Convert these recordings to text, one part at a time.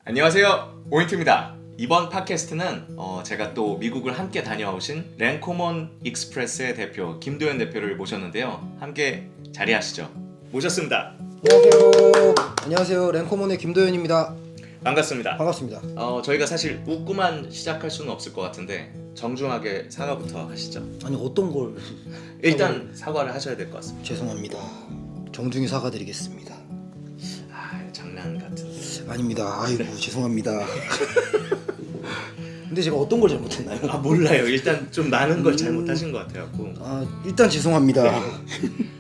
안녕하세요, 오인트입니다. 이번 팟캐스트는 제가 또 미국을 함께 다녀오신 랜코몬 익스프레스의 대표 김도현 대표를 모셨는데요. 함께 자리하시죠. 모셨습니다. 안녕하세요. 랜코몬의 김도현입니다. 반갑습니다. 반갑습니다. 저희가 사실 웃고만 시작할 수는 없을 것 같은데 정중하게 사과부터 하시죠. 아니 어떤 걸 일단 사과를 하셔야 될 것 같습니다. 죄송합니다. 정중히 사과드리겠습니다. 장난 같은. 아닙니다. 아이고 죄송합니다. 근데 제가 어떤 걸 잘못했나요? 몰라요. 일단 좀 많은 걸 잘못하신 것 같아요. 일단 죄송합니다.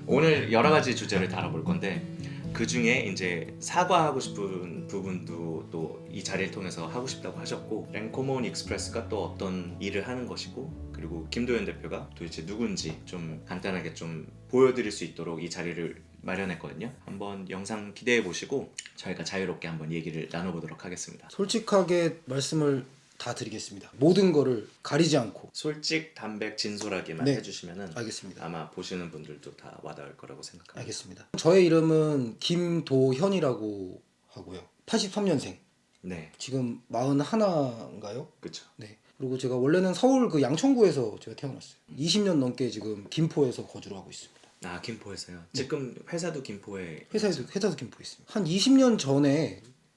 오늘 여러 가지 주제를 다뤄볼 건데 그 중에 이제 사과하고 싶은 부분도 또 이 자리를 통해서 하고 싶다고 하셨고, 랜코몬 익스프레스가 또 어떤 일을 하는 것이고, 그리고 김도현 대표가 도대체 누군지 좀 간단하게 좀 보여드릴 수 있도록 이 자리를 마련했거든요. 한번 영상 기대해 보시고 저희가 자유롭게 한번 얘기를 나눠보도록 하겠습니다. 솔직하게 말씀을 다 드리겠습니다. 모든 거를 가리지 않고. 솔직, 담백, 진솔하게만 네, 해주시면은 알겠습니다. 아마 보시는 분들도 다 와닿을 거라고 생각합니다. 알겠습니다. 저의 이름은 김도현이라고 하고요. 83년생. 네, 지금 41인가요? 그렇죠. 네. 그리고 제가 원래는 서울 그 양천구에서 제가 태어났어요. 20년 넘게 지금 김포에서 거주를 하고 있습니다. 김포에서요. 지금 회사도 김포에. 회사도 김포에 있습니다. 한 20년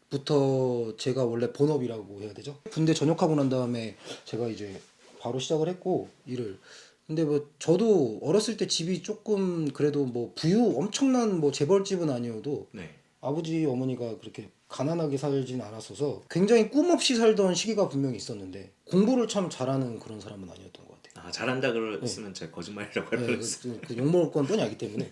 전에부터 제가 원래 본업이라고 해야 되죠. 군대 전역하고 난 다음에 제가 이제 바로 시작을 했고 일을. 근데 뭐 저도 어렸을 때 집이 조금 그래도 뭐 엄청난 뭐 재벌집은 아니어도 네. 아버지 어머니가 그렇게 가난하게 살진 않았어서 굉장히 꿈 없이 살던 시기가 분명히 있었는데 공부를 참 잘하는 그런 사람은 아니었던 것 같아요. 잘한다 그랬으면 제가 거짓말이라고 할 뻔했어요. 욕먹을 건 뻔히 알기 때문에.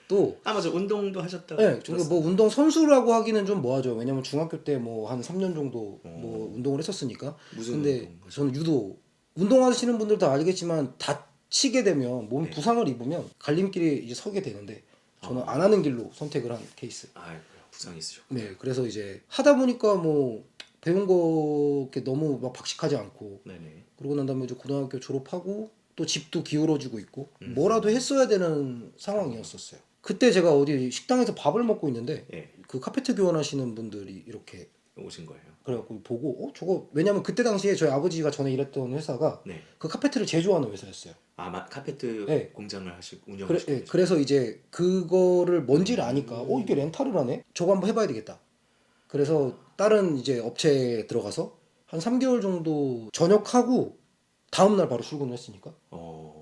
또 맞아, 운동도 하셨다고. 네, 저게 뭐 운동 선수라고 하기는 좀 뭐하죠. 왜냐면 중학교 때 뭐 한 3년 정도 뭐 운동을 했었으니까. 무슨 근데 운동 저는 유도 운동하시는 분들도 알겠지만 다치게 되면 몸 부상을 입으면 갈림길에 이제 서게 되는데 저는 안 하는 길로 선택을 한 케이스. 부상이 있으셨고. 네, 그래서 이제 하다 보니까 뭐 배운 거 이렇게 너무 막 박식하지 않고. 네네. 그러고 난 다음에 이제 고등학교 졸업하고 또 집도 기울어지고 있고 뭐라도 했어야 되는 상황이었었어요. 그때 제가 어디 식당에서 밥을 먹고 있는데 예. 그 카페트 교환하시는 분들이 이렇게 오신 거예요. 그래갖고 보고 저거 왜냐면 그때 당시에 저희 아버지가 전에 일했던 회사가 네. 그 카페트를 제조하는 회사였어요. 카페트 네. 공장을 운영하시고. 그래서 이제 그거를 뭔지를 아니까 이게 렌탈을 하네? 저거 한번 해봐야 되겠다. 그래서 다른 이제 업체에 들어가서 한 3개월 정도 전역하고 다음날 바로 출근을 했으니까.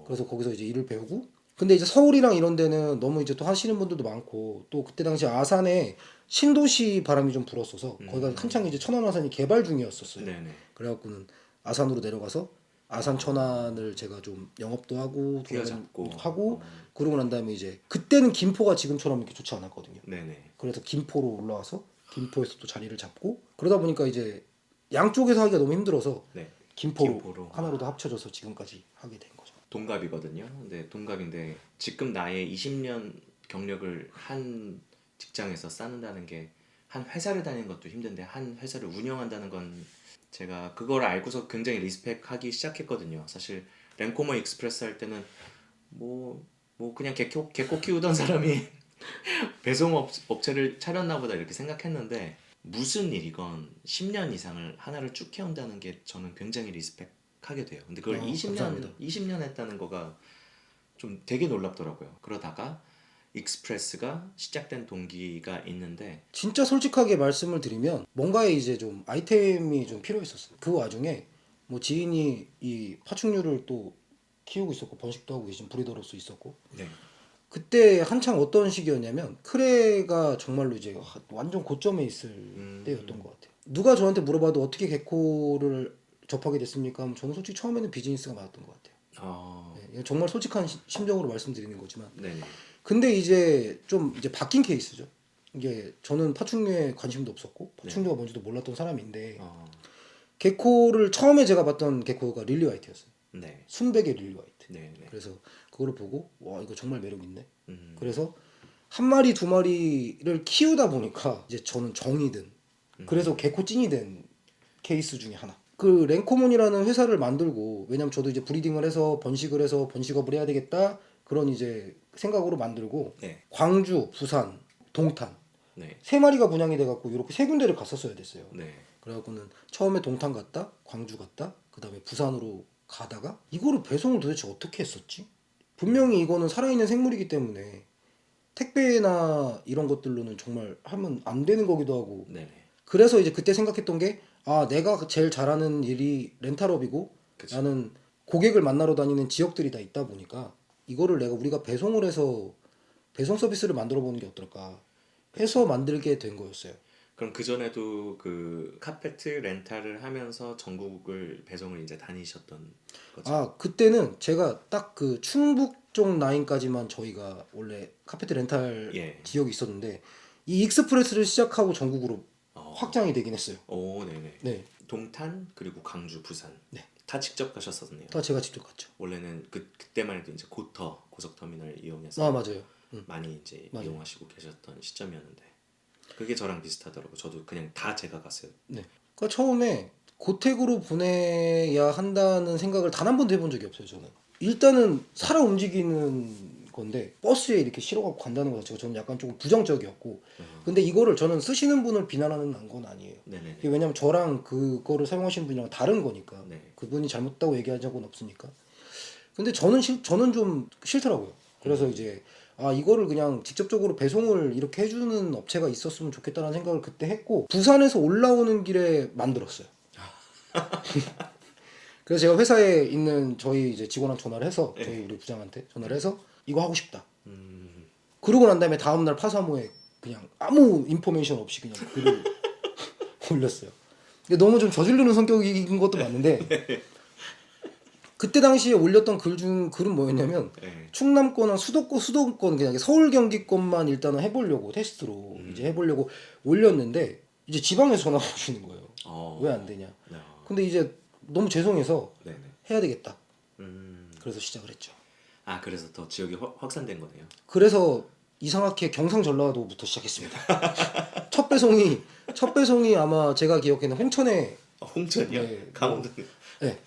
그래서 거기서 이제 일을 배우고. 근데 이제 서울이랑 이런 데는 너무 이제 또 하시는 분들도 많고 또 그때 당시 아산에 신도시 바람이 좀 불었어서 거기가 한창 이제 천안아산이 개발 중이었었어요. 네네. 그래갖고는 아산으로 내려가서 아산 천안을 제가 좀 영업도 하고 휘어잡고 하고 그러고 난 다음에 이제 그때는 김포가 지금처럼 이렇게 좋지 않았거든요. 네네. 그래서 김포로 올라와서 김포에서 또 자리를 잡고 그러다 보니까 이제 양쪽에서 하기가 너무 힘들어서 네. 김포로 하나로 더 합쳐져서 지금까지 하게 된 거죠. 동갑이거든요. 근데 동갑인데 지금 나의 20년 경력을 한 직장에서 쌓는다는 게, 한 회사를 다니는 것도 힘든데 한 회사를 운영한다는 건 제가 그걸 알고서 굉장히 리스펙하기 시작했거든요. 사실 랜코몬 익스프레스 할 때는 뭐 그냥 개코 키우던 사람이 배송 업체를 차렸나 보다 이렇게 생각했는데, 무슨 일이건 10년 이상을 하나를 쭉 해온다는 게 저는 굉장히 리스펙하게 돼요. 근데 그걸 20년 했다는 거가 좀 되게 놀랍더라고요. 그러다가 익스프레스가 시작된 동기가 있는데, 진짜 솔직하게 말씀을 드리면 뭔가에 이제 좀 아이템이 좀 필요했었어요. 그 와중에 뭐 지인이 이 파충류를 또 키우고 있었고 번식도 하고 계신 브리더로서 있었고. 네. 그때 한창 어떤 시기였냐면 크레가 정말로 이제 완전 고점에 있을 때였던 것 같아요. 누가 저한테 물어봐도 어떻게 개코를 접하게 됐습니까? 하면 저는 솔직히 처음에는 비즈니스가 맞았던 것 같아요. 네, 정말 솔직한 심정으로 말씀드리는 거지만. 네네. 근데 이제 좀 이제 바뀐 케이스죠. 이게 저는 파충류에 관심도 없었고 파충류가 뭔지도 몰랐던 사람인데 개코를 처음에 제가 봤던 개코가 릴리 화이트였어요. 네. 순백의 릴리 화이트. 네네. 그래서 그거를 보고 와 이거 정말 매력 있네. 그래서 한 마리 두 마리를 키우다 보니까 이제 저는 정이 든. 그래서 개코 찐이 된 케이스 중에 하나. 그 랜코몬이라는 회사를 만들고, 왜냐면 저도 이제 브리딩을 해서 번식업을 해야 되겠다 그런 이제 생각으로 만들고 네. 광주, 부산, 동탄 네. 3마리가 분양이 돼갖고 이렇게 3군데를 갔었어야 됐어요. 네. 그래갖고는 처음에 동탄 갔다 광주 갔다 그 다음에 부산으로 가다가 이거를 배송을 도대체 어떻게 했었지? 분명히 이거는 살아있는 생물이기 때문에 택배나 이런 것들로는 정말 하면 안 되는 거기도 하고 네네. 그래서 이제 그때 생각했던 게 아 내가 제일 잘하는 일이 렌탈업이고 그쵸. 나는 고객을 만나러 다니는 지역들이 다 있다 보니까 이거를 우리가 배송을 해서 배송 서비스를 만들어 보는 게 어떨까 해서 만들게 된 거였어요. 그럼 그 전에도 그 카페트 렌탈을 하면서 전국을 배송을 이제 다니셨던 거죠? 아 그때는 제가 딱 그 충북 쪽 라인까지만 저희가 원래 카페트 렌탈 예. 지역이 있었는데 이 익스프레스를 시작하고 전국으로 어. 확장이 되긴 했어요. 오, 네네. 네, 동탄 그리고 광주, 부산. 네. 다 직접 가셨었네요. 다 제가 직접 갔죠. 원래는 그때만 해도 이제 고속터미널 이용해서 아 맞아요. 많이 이제 맞아요. 이용하시고 계셨던 시점이었는데 그게 저랑 비슷하더라고. 저도 그냥 다 제가 갔어요. 네. 그러니까 처음에 고택으로 보내야 한다는 생각을 단 한 번도 해본 적이 없어요. 저는 일단은 살아 움직이는 건데 버스에 이렇게 실어갖고 간다는 것 자체가 저는 약간 조금 부정적이었고 근데 이거를 저는 쓰시는 분을 비난하는 건 아니에요. 네네네. 이게 왜냐면 저랑 그거를 사용하시는 분이랑 다른 거니까 네. 그분이 잘못다고 얘기한 적은 없으니까 근데 저는 좀 싫더라고요. 그래서 이제 아 이거를 그냥 직접적으로 배송을 이렇게 해주는 업체가 있었으면 좋겠다는 생각을 그때 했고 부산에서 올라오는 길에 만들었어요. 그래서 제가 회사에 있는 저희 이제 직원한테 전화를 해서 저희 우리 부장한테 전화를 해서 이거 하고 싶다. 그러고 난 다음에 다음날 파사모에 그냥 아무 인포메이션 없이 그냥 글을 올렸어요. 근데 너무 좀 저지르는 성격인 것도 맞는데 그때 당시에 올렸던 글은 뭐였냐면 네. 충남권랑 수도권 그냥 서울 경기권만 일단은 해보려고 테스트로 이제 해보려고 올렸는데 이제 지방에서 전화가 오시는 거예요. 왜 안 되냐? 네. 근데 이제 너무 죄송해서 네네. 해야 되겠다. 음. 그래서 시작을 했죠. 아, 그래서 더 지역이 확산된 거네요. 그래서 이상하게 경상 전라도부터 시작했습니다. 첫 배송이 아마 제가 기억에는 홍천에 홍천이요? 네, 강원도. 네,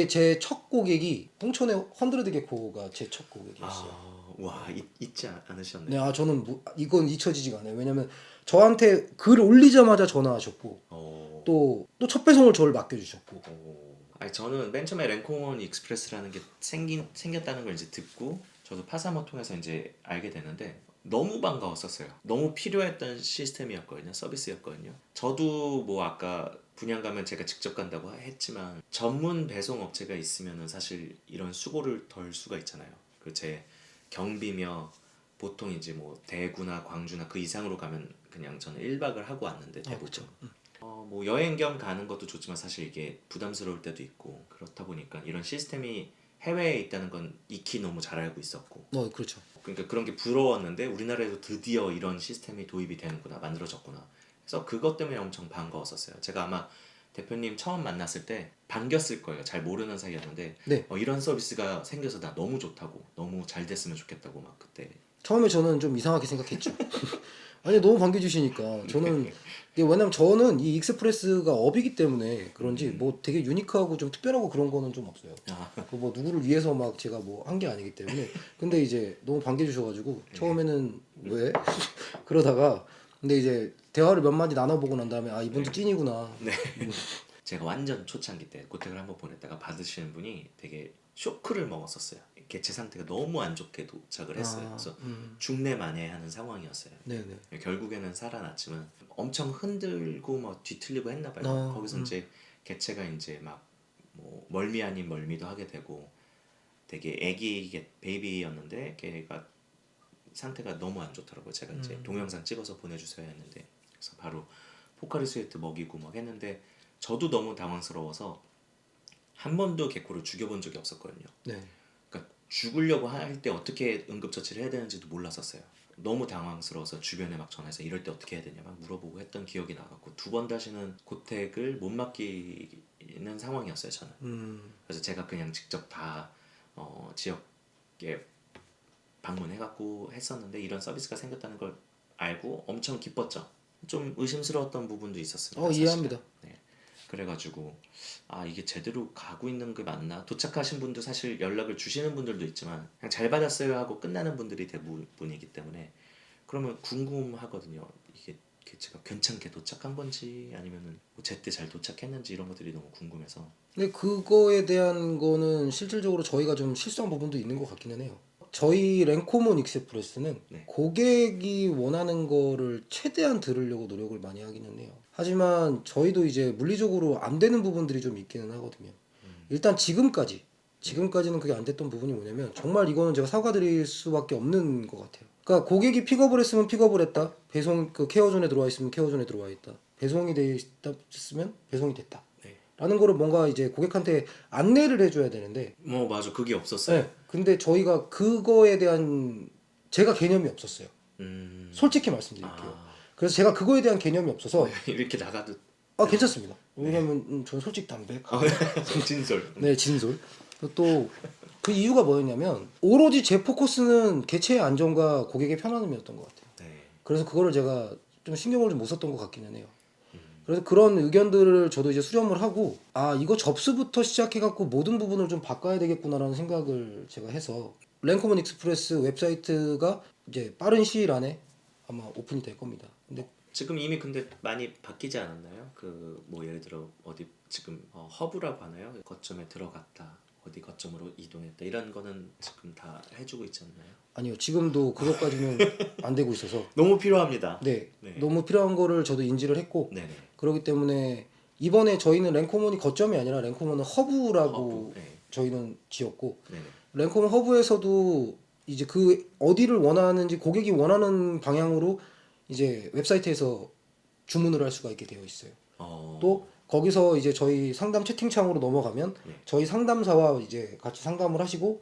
제 첫 고객이 홍천의 헌드레드 게코가 제 첫 고객이었어요. 와, 잊지 않으셨네요. 네, 저는 이건 잊혀지지가 않아요. 왜냐면 저한테 글 올리자마자 전화하셨고 어. 또 첫 배송을 저를 맡겨주셨고. 아니 저는 맨 처음에 랭콩원 익스프레스라는 게 생겼다는 걸 이제 듣고 저도 파사모 통해서 이제 알게 되는데 너무 반가웠었어요. 너무 필요했던 시스템이었거든요. 서비스였거든요. 저도 뭐 아까 분양 가면 제가 직접 간다고 했지만 전문 배송 업체가 있으면은 사실 이런 수고를 덜 수가 있잖아요. 그 제 경비며 보통 이제 뭐 대구나 광주나 그 이상으로 가면 그냥 저는 1박을 하고 왔는데 대부분. 뭐 여행 겸 가는 것도 좋지만 사실 이게 부담스러울 때도 있고 그렇다 보니까 이런 시스템이 해외에 있다는 건 익히 너무 잘 알고 있었고 그렇죠. 그러니까 그런 게 부러웠는데 우리나라에도 드디어 이런 시스템이 도입이 되는구나 만들어졌구나 그래서 그것 때문에 엄청 반가웠었어요. 제가 아마 대표님 처음 만났을 때 반겼을 거예요. 잘 모르는 사이였는데 네. 이런 서비스가 생겨서 나 너무 좋다고 너무 잘 됐으면 좋겠다고 막 그때 처음에 저는 좀 이상하게 생각했죠. 아니 너무 반겨주시니까 저는 이게 왜냐면 저는 이 익스프레스가 업이기 때문에 그런지 뭐 되게 유니크하고 좀 특별하고 그런 거는 좀 없어요. 그 뭐 누구를 위해서 막 제가 뭐 한 게 아니기 때문에 근데 이제 너무 반겨주셔가지고 처음에는 왜 그러다가 근데 이제 대화를 몇 마디 나눠보고 난 다음에 아 이분도 찐이구나. 네. 제가 완전 초창기 때 고택을 한번 보냈다가 받으시는 분이 되게 쇼크를 먹었었어요. 개체 상태가 너무 안 좋게 도착을 했어요. 그래서 죽내 만회하는 상황이었어요. 네네. 결국에는 살아났지만 엄청 흔들고 막 뒤틀리고 했나 봐요. 거기서 이제 개체가 이제 막 뭐 멀미 아닌 멀미도 하게 되고 되게 애기 베이비였는데 걔가 상태가 너무 안 좋더라고요. 제가 이제 동영상 찍어서 보내주셔야 했는데 그래서 바로 포카리 스웨트 먹이고 막 했는데 저도 너무 당황스러워서 한 번도 개코를 죽여본 적이 없었거든요. 네. 그러니까 죽으려고 할 때 어떻게 응급처치를 해야 되는지도 몰랐었어요. 너무 당황스러워서 주변에 막 전화해서 이럴 때 어떻게 해야 되냐 막 물어보고 했던 기억이 나갖고 두 번 다시는 고택을 못 맡기는 상황이었어요 저는. 그래서 제가 그냥 직접 다 지역에 방문해갖고 했었는데 이런 서비스가 생겼다는 걸 알고 엄청 기뻤죠. 좀 의심스러웠던 부분도 있었습니다. 이해합니다. 네. 그래가지고 아 이게 제대로 가고 있는 게 맞나? 도착하신 분도 사실 연락을 주시는 분들도 있지만 그냥 잘 받았어요 하고 끝나는 분들이 대부분이기 때문에 그러면 궁금하거든요. 이게 개체가 괜찮게 도착한 건지 아니면은 뭐 제때 잘 도착했는지 이런 것들이 너무 궁금해서. 근데 그거에 대한 거는 실질적으로 저희가 좀 실수한 부분도 있는 것 같기는 해요. 저희 랭코몬 익스프레스는 네. 고객이 원하는 거를 최대한 들으려고 노력을 많이 하기는 해요. 하지만 저희도 이제 물리적으로 안 되는 부분들이 좀 있기는 하거든요. 일단 지금까지는 그게 안 됐던 부분이 뭐냐면 정말 이거는 제가 사과드릴 수밖에 없는 것 같아요. 그러니까 고객이 픽업을 했으면 픽업을 했다. 배송 그 케어존에 들어와 있으면 케어존에 들어와 있다. 배송이 돼 있으면 배송이 됐다. 네. 라는 거를 뭔가 이제 고객한테 안내를 해줘야 되는데, 뭐 맞아, 그게 없었어요. 네. 근데 저희가 그거에 대한 제가 개념이 없었어요. 솔직히 말씀드릴게요. 아, 그래서 제가 그거에 대한 개념이 없어서 이렇게 나가도 괜찮습니다. 왜냐면 저는 솔직 담백하고 진솔. 네, 진솔. 또 그 이유가 뭐였냐면 오로지 제 포커스는 개체의 안전과 고객의 편안함이었던 것 같아요. 네. 그래서 그거를 제가 좀 신경을 좀 못 썼던 것 같기는 해요. 그래서 그런 의견들을 저도 이제 수렴을 하고 이거 접수부터 시작해갖고 모든 부분을 좀 바꿔야 되겠구나라는 생각을 제가 해서 랭코먼 익스프레스 웹사이트가 이제 빠른 시일 안에 아마 오픈이 될 겁니다. 근데 지금 이미 근데 많이 바뀌지 않았나요? 그 뭐 예를 들어 어디 지금 허브라고 하나요? 거점에 들어갔다, 어디 거점으로 이동했다, 이런 거는 지금 다 해주고 있지 않나요? 아니요, 지금도 그것까지는 안 되고 있어서 너무 필요합니다. 네, 네. 너무 필요한 거를 저도 인지를 했고 네네. 그렇기 때문에 이번에 저희는 랭코몬이 거점이 아니라 랭코몬은 허브라고 허브. 네. 저희는 지었고 네네. 랭코몬 허브에서도 이제 그 어디를 원하는지 고객이 원하는 방향으로 이제 웹사이트에서 주문을 할 수가 있게 되어 있어요. 또 거기서 이제 저희 상담 채팅창으로 넘어가면 네. 저희 상담사와 이제 같이 상담을 하시고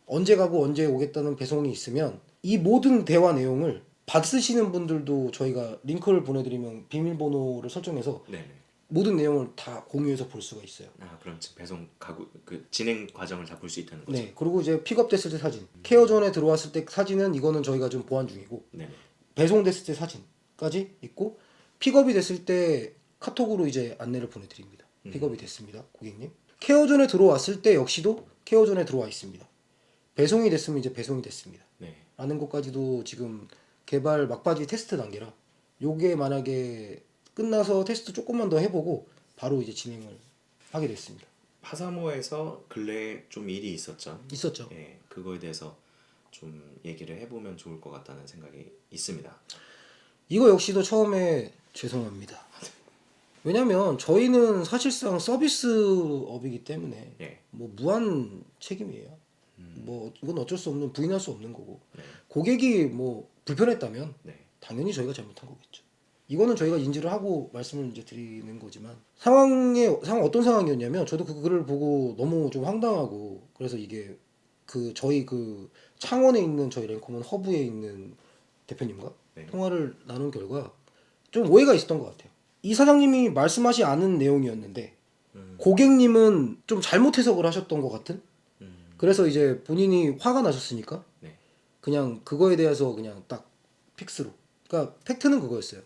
언제 가고 언제 오겠다는 배송이 있으면 이 모든 대화 내용을 받으시는 분들도 저희가 링크를 보내드리면 비밀번호를 설정해서 네네. 모든 내용을 다 공유해서 볼 수가 있어요. 그럼 지금 배송 가구 그 진행 과정을 다 볼 수 있다는 거죠? 네, 그리고 이제 픽업됐을 때 사진, 케어존에 들어왔을 때 사진은 이거는 저희가 좀 보완 중이고 네네. 배송됐을 때 사진까지 있고 픽업이 됐을 때 카톡으로 이제 안내를 보내드립니다. 픽업이 됐습니다, 고객님. 케어존에 들어왔을 때 역시도 케어존에 들어와 있습니다. 배송이 됐으면 이제 배송이 됐습니다. 네. 라는 것까지도 지금 개발 막바지 테스트 단계라 요게 만약에 끝나서 테스트 조금만 더 해보고 바로 이제 진행을 하게 됐습니다. 파사모에서 근래에 좀 일이 있었죠. 있었죠. 예, 그거에 대해서 좀 얘기를 해보면 좋을 것 같다는 생각이 있습니다. 이거 역시도 처음에 죄송합니다. 왜냐면 저희는 사실상 서비스업이기 때문에 예. 뭐 무한 책임이에요. 뭐 이건 어쩔 수 없는 부인할 수 없는 거고 네. 고객이 뭐 불편했다면 네. 당연히 저희가 잘못한 거겠죠. 이거는 저희가 인지를 하고 말씀을 이제 드리는 거지만 상황 어떤 상황이었냐면 저도 그 글을 보고 너무 좀 황당하고 그래서 이게 그 저희 그 창원에 있는 저희 랭코먼 허브에 있는 대표님과 네. 통화를 나눈 결과 좀 오해가 있었던 것 같아요. 이 사장님이 말씀하지 않은 내용이었는데 고객님은 좀 잘못 해석을 하셨던 것 같은. 그래서 이제 본인이 화가 나셨으니까 네. 그냥 그거에 대해서 그냥 딱 픽스로. 그러니까 팩트는 그거였어요.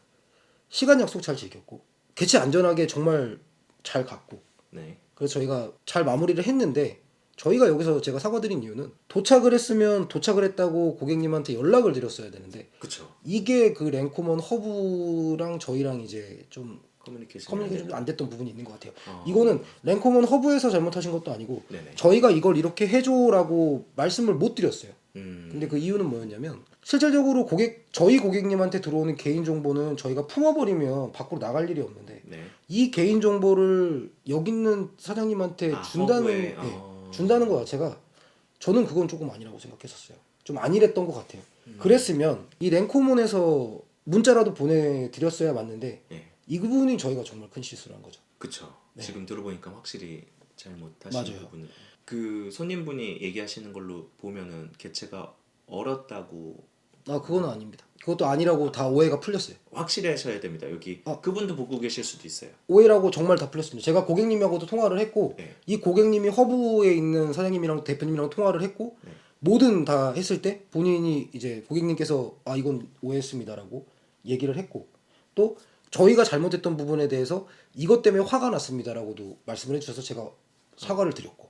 시간 약속 잘 지켰고 개체 안전하게 정말 잘 갔고. 네. 그래서 저희가 잘 마무리를 했는데 저희가 여기서 제가 사과드린 이유는 도착을 했으면 도착을 했다고 고객님한테 연락을 드렸어야 되는데 그쵸. 이게 그 랭코먼 허브랑 저희랑 이제 좀 커뮤니케이션이 좀 안 됐던 부분이 있는 것 같아요. 어. 이거는 랭코먼 허브에서 잘못하신 것도 아니고 네네. 저희가 이걸 이렇게 해줘라고 말씀을 못 드렸어요. 음. 근데 그 이유는 뭐였냐면 실질적으로 저희 고객님한테 들어오는 개인 정보는 저희가 품어버리면 밖으로 나갈 일이 없는데 네. 이 개인 정보를 여기 있는 사장님한테 허브에, 준다는 거 자체가 저는 그건 조금 아니라고 생각했었어요. 좀 아니랬던 것 같아요. 그랬으면 이 랭코몬에서 문자라도 보내드렸어야 맞는데 네. 이 부분이 저희가 정말 큰 실수를 한 거죠. 그쵸. 네. 지금 들어보니까 확실히 잘못하신 맞아요. 부분. 그 손님분이 얘기하시는 걸로 보면은 개체가 얼었다고. 그건 아닙니다. 그것도 아니라고 다 오해가 풀렸어요. 확실히 하셔야 됩니다. 여기 그분도 보고 계실 수도 있어요. 오해라고 정말 다 풀렸습니다. 제가 고객님하고도 통화를 했고 네. 이 고객님이 허브에 있는 사장님이랑 대표님이랑 통화를 했고 네. 뭐든 다 했을 때 본인이 이제 고객님께서 이건 오해했습니다라고 얘기를 했고 또 저희가 잘못했던 부분에 대해서 이것 때문에 화가 났습니다라고도 말씀을 해주셔서 제가 사과를 드렸고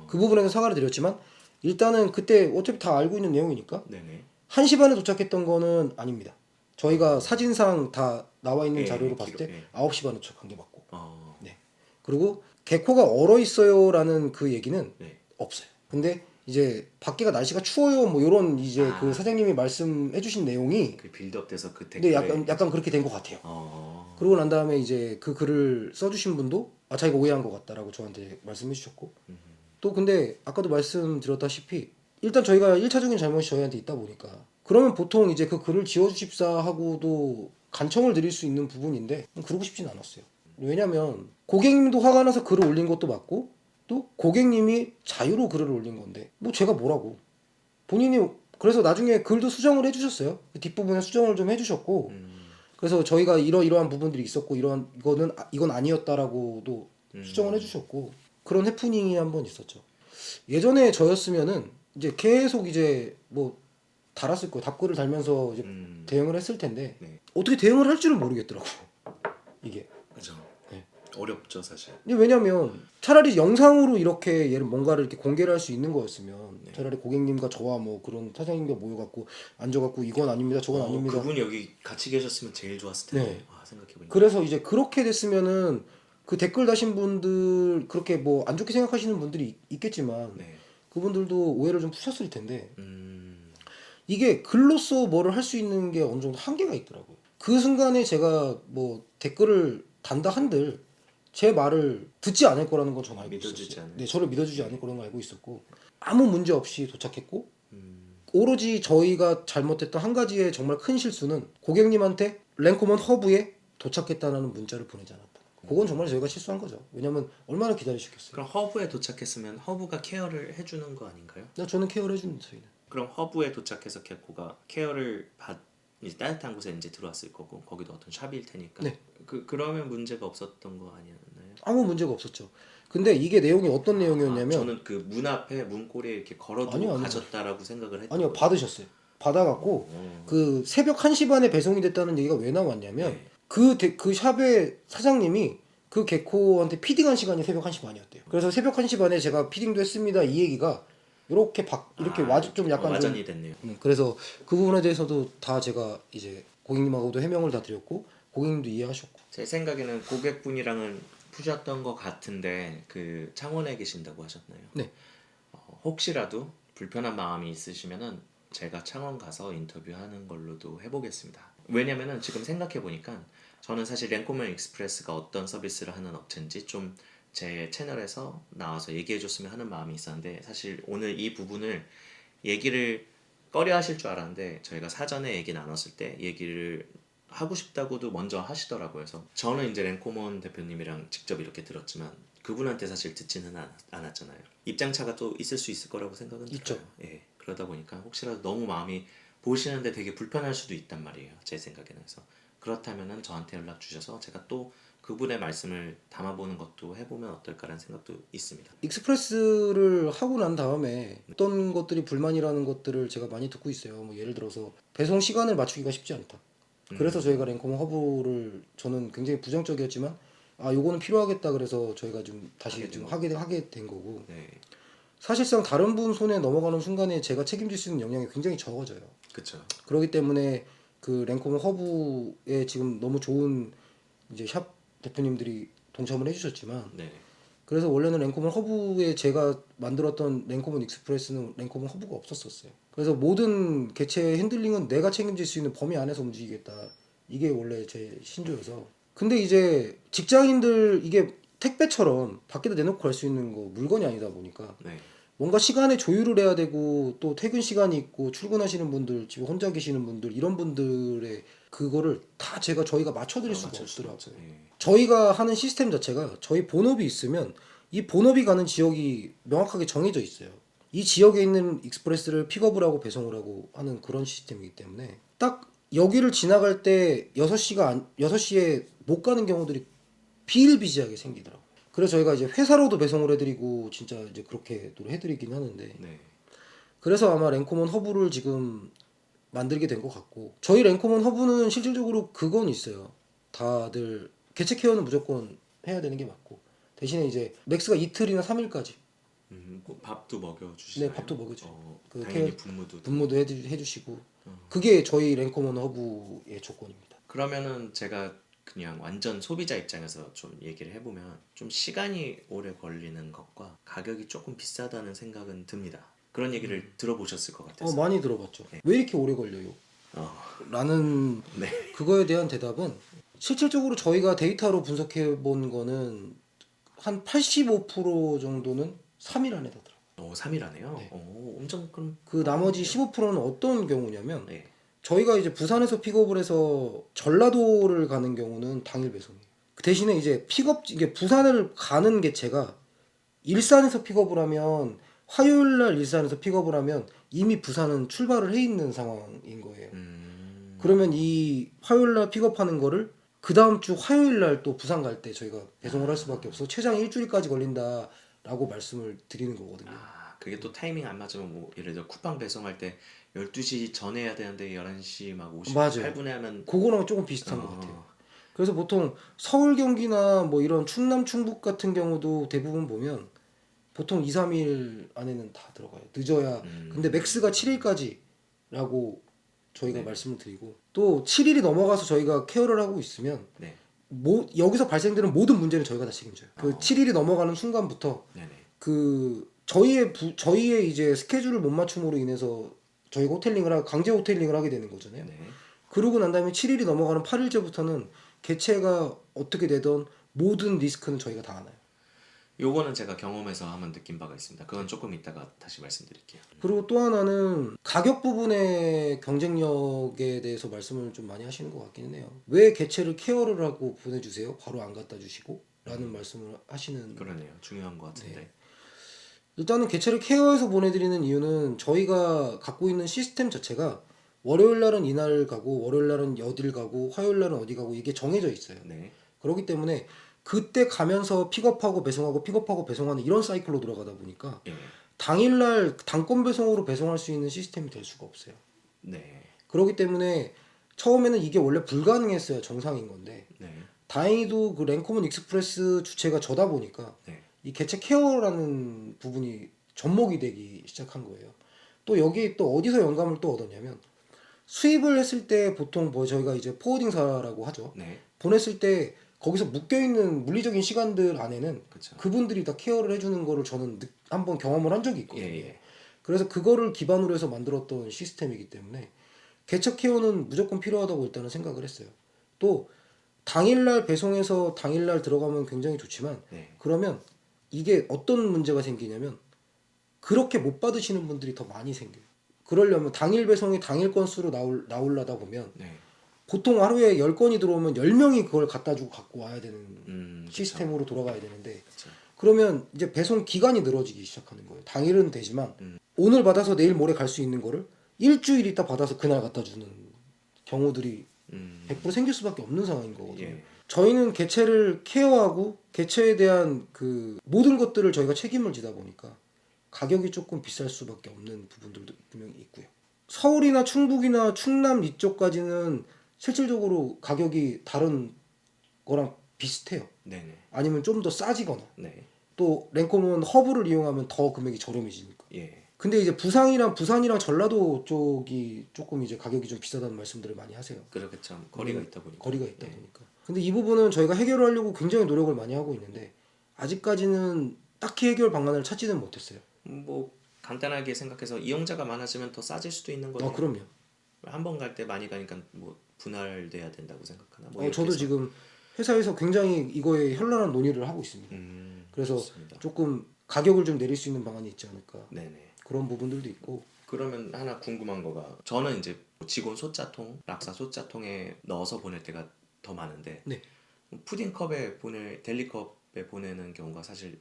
그 부분에는 사과를 드렸지만 일단은 그때 어차피 다 알고 있는 내용이니까 네네. 1시 반에 도착했던 거는 아닙니다. 저희가 사진상 다 나와 있는 예, 자료로 봤을 기록, 때 예. 9시 반에 도착한 게 맞고. 어, 네. 그리고 개코가 얼어 있어요라는 그 얘기는 네. 없어요. 근데 이제 밖에가 날씨가 추워요 뭐 요런 이제 아. 그 사장님이 말씀해 주신 내용이 그 빌드업돼서 그 근데 댓글에 약간 그렇게 된 것 같아요. 어, 그러고 난 다음에 이제 그 글을 써주신 분도 아 자기가 오해한 것 같다라고 저한테 말씀해 주셨고 또 근데 아까도 말씀드렸다시피 일단 저희가 1차적인 잘못이 저희한테 있다 보니까 그러면 보통 이제 그 글을 지워주십사 하고도 간청을 드릴 수 있는 부분인데 그러고 싶진 않았어요. 왜냐면 고객님도 화가 나서 글을 올린 것도 맞고 또 고객님이 자유로 글을 올린 건데 뭐 제가 뭐라고 본인이 그래서 나중에 글도 수정을 해주셨어요. 그 뒷부분에 수정을 좀 해주셨고 그래서 저희가 이러이러한 부분들이 있었고 이런 이건 아니었다라고도 수정을 해주셨고 그런 해프닝이 한번 있었죠. 예전에 저였으면은 이제 계속 이제 뭐 달았을 거예요. 답글을 달면서 이제 대응을 했을 텐데 네. 어떻게 대응을 할 줄은 모르겠더라고. 이게. 그죠. 네. 어렵죠 사실. 근데 왜냐면 차라리 영상으로 이렇게 얘를 뭔가를 이렇게 공개를 할 수 있는 거였으면 네. 차라리 고객님과 저와 뭐 그런 사장님과 모여갖고 앉아갖고 이건 아닙니다 저건 아닙니다. 그분이 여기 같이 계셨으면 제일 좋았을 텐데. 네. 아, 생각해보니까. 그래서 이제 그렇게 됐으면은 그 댓글 다신 분들 그렇게 뭐 안 좋게 생각하시는 분들이 있겠지만 네. 그분들도 오해를 좀 푸셨을 텐데 음, 이게 글로써 뭐를 할 수 있는 게 어느 정도 한계가 있더라고요. 그 순간에 제가 뭐 댓글을 단다 한들 제 말을 듣지 않을 거라는 건 저는 알고 믿어주지 있었어요. 않을 네, 저를 믿어주지 않을 거라는 걸 알고 있었고 아무 문제 없이 도착했고 오로지 저희가 잘못했던 한 가지의 정말 큰 실수는 고객님한테 랭코먼 허브에 도착했다는 문자를 보내지 않았다. 그건 정말 저희가 실수한 거죠. 왜냐면 얼마나 기다리셨겠어요. 그럼 허브에 도착했으면 허브가 케어를 해주는 거 아닌가요? 저는 케어를 해주는 저희는. 그럼 허브에 도착해서 개코가 케어를 이제 따뜻한 곳에 이제 들어왔을 거고 거기도 어떤 샵일 테니까. 네. 그러면 문제가 없었던 거 아니었나요? 아무 문제가 없었죠. 근데 이게 내용이 어떤 내용이었냐면 저는 그 문 앞에 문고리에 이렇게 걸어두고 아니요. 가셨다라고 생각을 했던 아니요 거예요. 받으셨어요. 받아갖고 그 새벽 1시 반에 배송이 됐다는 얘기가 왜 나왔냐면 네. 그 샵의 사장님이 그 개코한테 피딩한 시간이 새벽 1시 반이었대요. 그래서 새벽 1시 반에 제가 피딩도 했습니다. 이 얘기가 이렇게 좀 약간 좀 와전이 됐네요. 그래서 그 부분에 대해서도 다 제가 이제 고객님하고도 해명을 다 드렸고 고객님도 이해하셨고 제 생각에는 고객분이랑은 푸셨던 것 같은데 그 창원에 계신다고 하셨나요? 네. 혹시라도 불편한 마음이 있으시면은 제가 창원 가서 인터뷰하는 걸로도 해보겠습니다. 왜냐면은 지금 생각해 보니까 저는 사실 랭코맨 익스프레스가 어떤 서비스를 하는 업체인지 좀 제 채널에서 나와서 얘기해 줬으면 하는 마음이 있었는데 사실 오늘 이 부분을 얘기를 꺼려 하실 줄 알았는데 저희가 사전에 얘기 나눴을 때 얘기를 하고 싶다고도 먼저 하시더라고요. 그래서 저는 이제 랭코먼 대표님이랑 직접 이렇게 들었지만 그분한테 사실 듣지는 않았잖아요. 입장차가 또 있을 수 있을 거라고 생각은 있죠. 들어요. 예. 그러다 보니까 혹시라도 너무 마음이 보시는데 되게 불편할 수도 있단 말이에요. 제 생각에는. 그래서 그렇다면은 저한테 연락 주셔서 제가 또 그분의 말씀을 담아보는 것도 해보면 어떨까라는 생각도 있습니다. 익스프레스를 하고 난 다음에 어떤 것들이 불만이라는 것들을 제가 많이 듣고 있어요. 뭐 예를 들어서 배송 시간을 맞추기가 쉽지 않다. 그래서 저희가 랭코먼 허브를 저는 굉장히 부정적이었지만 요거는 필요하겠다 그래서 저희가 좀 다시 좀 하게 된 거고 네. 사실상 다른 분 손에 넘어가는 순간에 제가 책임질 수 있는 영향이 굉장히 적어져요. 그렇죠. 그렇기 때문에 그 랭코먼 허브에 지금 너무 좋은 이제 샵 대표님들이 동참을 해주셨지만 네. 그래서 원래는 랭코먼 허브에 제가 만들었던 랭코먼 익스프레스는 랭코먼 허브가 없었어요. 그래서 모든 개체의 핸들링은 내가 책임질 수 있는 범위 안에서 움직이겠다. 이게 원래 제 신조여서. 근데 이제 직장인들 이게 택배처럼 밖에다 내놓고 갈 수 있는 거 물건이 아니다 보니까 네. 뭔가 시간에 조율을 해야 되고 또 퇴근 시간이 있고 출근하시는 분들 집에 혼자 계시는 분들 이런 분들의 그거를 다 저희가 맞춰드릴 수가 맞출 수는 없더라고요. 없죠. 예. 저희가 하는 시스템 자체가 저희 본업이 있으면 이 본업이 가는 지역이 명확하게 정해져 있어요. 이 지역에 있는 익스프레스를 픽업을 하고 배송을 하고 하는 그런 시스템이기 때문에 딱 여기를 지나갈 때 6시에 못 가는 경우들이 비일비재하게 생기더라고요. 그래서 저희가 이제 회사로도 배송을 해드리고 진짜 이제 그렇게도 해드리긴 하는데 네. 그래서 아마 랭코먼 허브를 지금 만들게 된 것 같고 저희 랭코먼 허브는 실질적으로 그건 있어요. 다들 개체 케어는 무조건 해야 되는 게 맞고 대신에 이제 맥스가 이틀이나 3일까지 밥도 먹여주시나요? 네 밥도 먹여줘요. 그 당연히 분무도 분무도 해주시고 그게 저희 랭커먼 허브의 조건입니다. 그러면은 제가 그냥 완전 소비자 입장에서 좀 얘기를 해보면 좀 시간이 오래 걸리는 것과 가격이 조금 비싸다는 생각은 듭니다. 그런 얘기를 들어보셨을 것 같아서. 많이 들어봤죠. 왜 이렇게 오래 걸려요? 어, 라는 네. 그거에 대한 대답은 실질적으로 저희가 데이터로 분석해 본 거는 한 85% 정도는 3일 안에 다 들어요. 3일 안에요? 네. 엄청 그럼. 그 나머지 15%는 어떤 경우냐면 네. 저희가 이제 부산에서 픽업을 해서 전라도를 가는 경우는 당일 배송이에요. 그 대신에 이제 픽업 이게 부산을 가는 개체가 일산에서 픽업을 하면 화요일 날 일산에서 픽업을 하면 이미 부산은 출발을 해 있는 상황인 거예요. 그러면 이 화요일 날 픽업하는 거를 그 다음 주 화요일 날 또 부산 갈 때 저희가 배송을 할 수밖에 없어 최장 일주일까지 걸린다라고 말씀을 드리는 거거든요. 그게 또 타이밍 안 맞으면 뭐 예를 들어 쿠팡 배송할 때 12시 전에 해야 되는데 11시 막 맞아요. 58분에 하면 그거랑 조금 비슷한 것 같아요. 그래서 보통 서울 경기나 뭐 이런 충남 충북 같은 경우도 대부분 보면 보통 2, 3일 안에는 다 들어가요. 늦어야. 근데 맥스가 7일까지라고 저희가 말씀을 드리고 또 7일이 넘어가서 저희가 케어를 하고 있으면 네. 여기서 발생되는 모든 문제는 저희가 다 책임져요. 그 7일이 넘어가는 순간부터 네네. 그 저희의 이제 스케줄을 못 맞춤으로 인해서 저희가 호텔링을 하고 강제 호텔링을 하게 되는 거잖아요. 네. 그러고 난 다음에 7일이 넘어가는 8일째부터는 개체가 어떻게 되던 모든 리스크는 저희가 다 안아요. 요거는 제가 경험해서 한번 느낀 바가 있습니다. 그건 조금 이따가 다시 말씀드릴게요. 그리고 또 하나는 가격 부분의 경쟁력에 대해서 말씀을 좀 많이 하시는 것 같기는 해요. 왜 개체를 케어를 하고 보내주세요? 바로 안 갖다 주시고? 라는 말씀을 하시는. 그러네요. 중요한 것 같은데. 일단은 개체를 케어해서 보내드리는 이유는 저희가 갖고 있는 시스템 자체가 월요일 날은 이날 가고 월요일 날은 어딜 가고 화요일 날은 어디 가고 이게 정해져 있어요. 네. 그렇기 때문에 그때 가면서 픽업하고 배송하고 픽업하고 배송하는 이런 사이클로 돌아가다 보니까 예. 당일날 단건 배송으로 배송할 수 있는 시스템이 될 수가 없어요. 네. 그렇기 때문에 처음에는 이게 원래 불가능했어요. 정상인 건데 네. 다행히도 그 랭커먼 익스프레스 주체가 저다 보니까 네. 이 개체 케어라는 부분이 접목이 되기 시작한 거예요. 또 여기 또 어디서 영감을 또 얻었냐면 수입을 했을 때 보통 뭐 저희가 이제 포워딩사라고 하죠. 네. 보냈을 때 거기서 묶여 있는 물리적인 시간들 안에는 그쵸. 그분들이 다 케어를 해주는 거를 저는 한번 경험을 한 적이 있거든요. 예. 그래서 그거를 기반으로 해서 만들었던 시스템이기 때문에 개체 케어는 무조건 필요하다고 일단은 생각을 했어요. 또 당일날 배송해서 당일날 들어가면 굉장히 좋지만 네. 그러면 이게 어떤 문제가 생기냐면 그렇게 못 받으시는 분들이 더 많이 생겨요. 그러려면 당일 배송이 당일 건수로 나올라다 보면 네. 보통 하루에 10건이 들어오면 10명이 그걸 갖다 주고 갖고 와야 되는 시스템으로 돌아가야 되는데 그쵸. 그러면 이제 배송 기간이 늘어지기 시작하는 거예요. 당일은 되지만 오늘 받아서 내일 모레 갈 수 있는 거를 일주일 있다 받아서 그날 갖다 주는 경우들이 100% 생길 수밖에 없는 상황인 거거든요. 예. 저희는 개체를 케어하고 개체에 대한 그 모든 것들을 저희가 책임을 지다 보니까 가격이 조금 비쌀 수밖에 없는 부분들도 분명히 있고요. 서울이나 충북이나 충남 이쪽까지는 실질적으로 가격이 다른 거랑 비슷해요. 네네. 아니면 좀 더 싸지거나 네. 또 랭커먼 허브를 이용하면 더 금액이 저렴해지니까. 예. 근데 이제 부산이랑 전라도 쪽이 조금 이제 가격이 좀 비싸다는 말씀들을 많이 하세요. 그렇겠죠. 거리가 있다 보니까. 거리가 있다 보니까. 근데 이 부분은 저희가 해결을 하려고 굉장히 노력을 많이 하고 있는데 아직까지는 딱히 해결 방안을 찾지는 못했어요. 뭐 간단하게 생각해서 이용자가 많아지면 더 싸질 수도 있는 거예요. 그럼요. 한 번 갈 때 많이 가니까 뭐 분할돼야 된다고 생각하나? 뭐 이렇게 저도 해서. 지금 회사에서 굉장히 이거에 현란한 논의를 하고 있습니다. 그래서 좋습니다. 조금 가격을 좀 내릴 수 있는 방안이 있지 않을까. 네네. 그런 부분들도 있고. 그러면 하나 궁금한 거가 저는 이제 직원 소자통, 락사 소자통에 넣어서 보낼 때가 더 많은데 네. 푸딩컵에 델리컵에 보내는 경우가 사실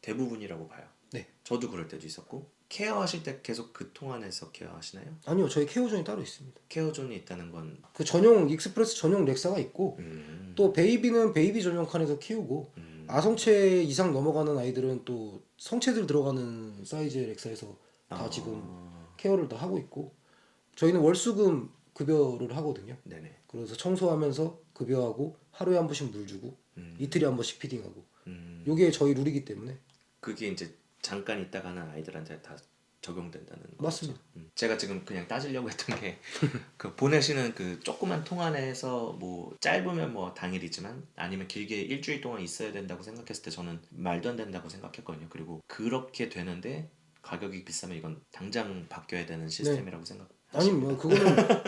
대부분이라고 봐요. 네. 저도 그럴 때도 있었고 케어하실 때 계속 그 통 안에서 케어하시나요? 아니요, 저희 케어존이 따로 있습니다. 케어존이 있다는 건 그 전용 익스프레스 전용 렉사가 있고 또 베이비는 베이비 전용 칸에서 키우고 아성체 이상 넘어가는 아이들은 또 성체들 들어가는 사이즈의 렉사에서 다 지금 케어를 다 하고 있고 저희는 월수금 급여를 하거든요. 네네. 그래서 청소하면서 급여하고 하루에 한 번씩 물 주고 이틀에 한 번씩 피딩하고 요게 저희 룰이기 때문에 그게 이제 잠깐 있다 가는 아이들한테 다 적용된다는 거죠. 맞습니다. 제가 지금 그냥 따지려고 했던 게 그 보내시는 그 조그만 통 안에서 뭐 짧으면 뭐 당일이지만 아니면 길게 일주일 동안 있어야 된다고 생각했을 때 저는 말도 안 된다고 생각했거든요. 그리고 그렇게 되는데 가격이 비싸면 이건 당장 바뀌어야 되는 시스템이라고 아니 생각하십니다. 뭐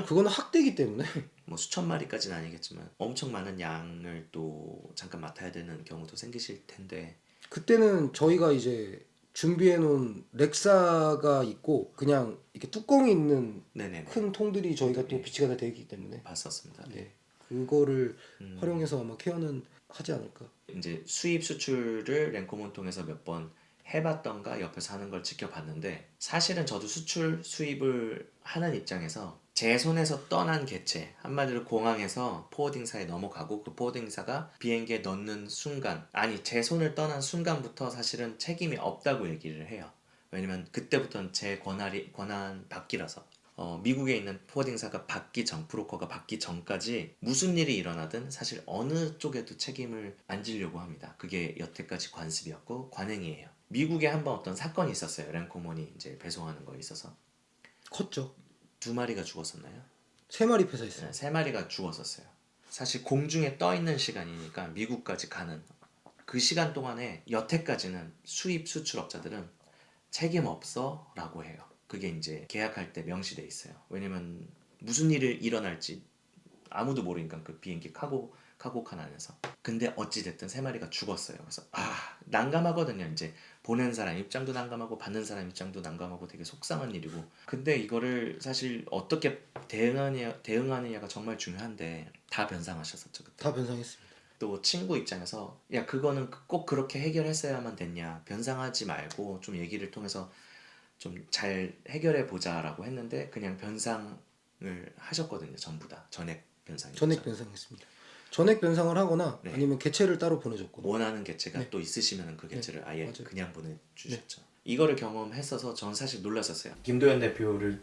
그거는 학대이기 때문에 뭐 수천 마리까지는 아니겠지만 엄청 많은 양을 또 잠깐 맡아야 되는 경우도 생기실 텐데 그때는 저희가 이제 준비해 놓은 렉사가 있고 그냥 이렇게 뚜껑이 있는 네네네 큰 통들이 저희가 또 네. 비치가 다 되어 있기 때문에 봤었습니다. 네. 그거를 음. 활용해서 아마 케어는 하지 않을까. 이제 수입 수출을 랭코몬 통해서 몇 번 해봤던가 옆에서 하는 걸 지켜봤는데 사실은 저도 수출 수입을 하는 입장에서 제 손에서 떠난 개체 한마디로 공항에서 포워딩사에 넘어가고 그 포워딩사가 비행기에 넣는 순간 아니 제 손을 떠난 순간부터 사실은 책임이 없다고 얘기를 해요. 왜냐면 그때부터는 제 권한 받기라서 미국에 있는 포워딩사가 받기 전, 브로커가 받기 전까지 무슨 일이 일어나든 사실 어느 쪽에도 책임을 안 지려고 합니다. 그게 여태까지 관습이었고 관행이에요. 미국에 한번 어떤 사건이 있었어요. 랭코몬이 이제 배송하는 거에 있어서 컸죠. 2마리가 죽었었나요? 3마리 폐사했어요. 네, 3마리가 죽었었어요. 사실 공중에 떠 있는 시간이니까 미국까지 가는 그 시간 동안에 여태까지는 수입 수출업자들은 책임 없어 라고 해요. 그게 이제 계약할 때 명시돼 있어요. 왜냐면 무슨 일이 일어날지 아무도 모르니까 그 비행기 카고칸 안에서. 근데 어찌됐든 3마리가 죽었어요. 그래서 난감하거든요. 이제 보낸 사람 입장도 난감하고 받는 사람 입장도 난감하고 되게 속상한 일이고. 근데 이거를 사실 어떻게 대응하느냐가 정말 중요한데 다 변상하셨었죠 그때. 다 변상했습니다. 또 친구 입장에서 야 그거는 꼭 그렇게 해결했어야만 됐냐 변상하지 말고 좀 얘기를 통해서 좀 잘 해결해 보자라고 했는데 그냥 변상을 하셨거든요. 전부 다 전액 변상이었죠. 전액 변상했습니다. 전액 변상을 하거나 네. 아니면 개체를 따로 보내줬고. 원하는 개체가 네. 또 있으시면 그 개체를 아예 맞아요. 그냥 보내주셨죠. 이거를 경험했어서 전 사실 놀랐었어요. 김도현 대표를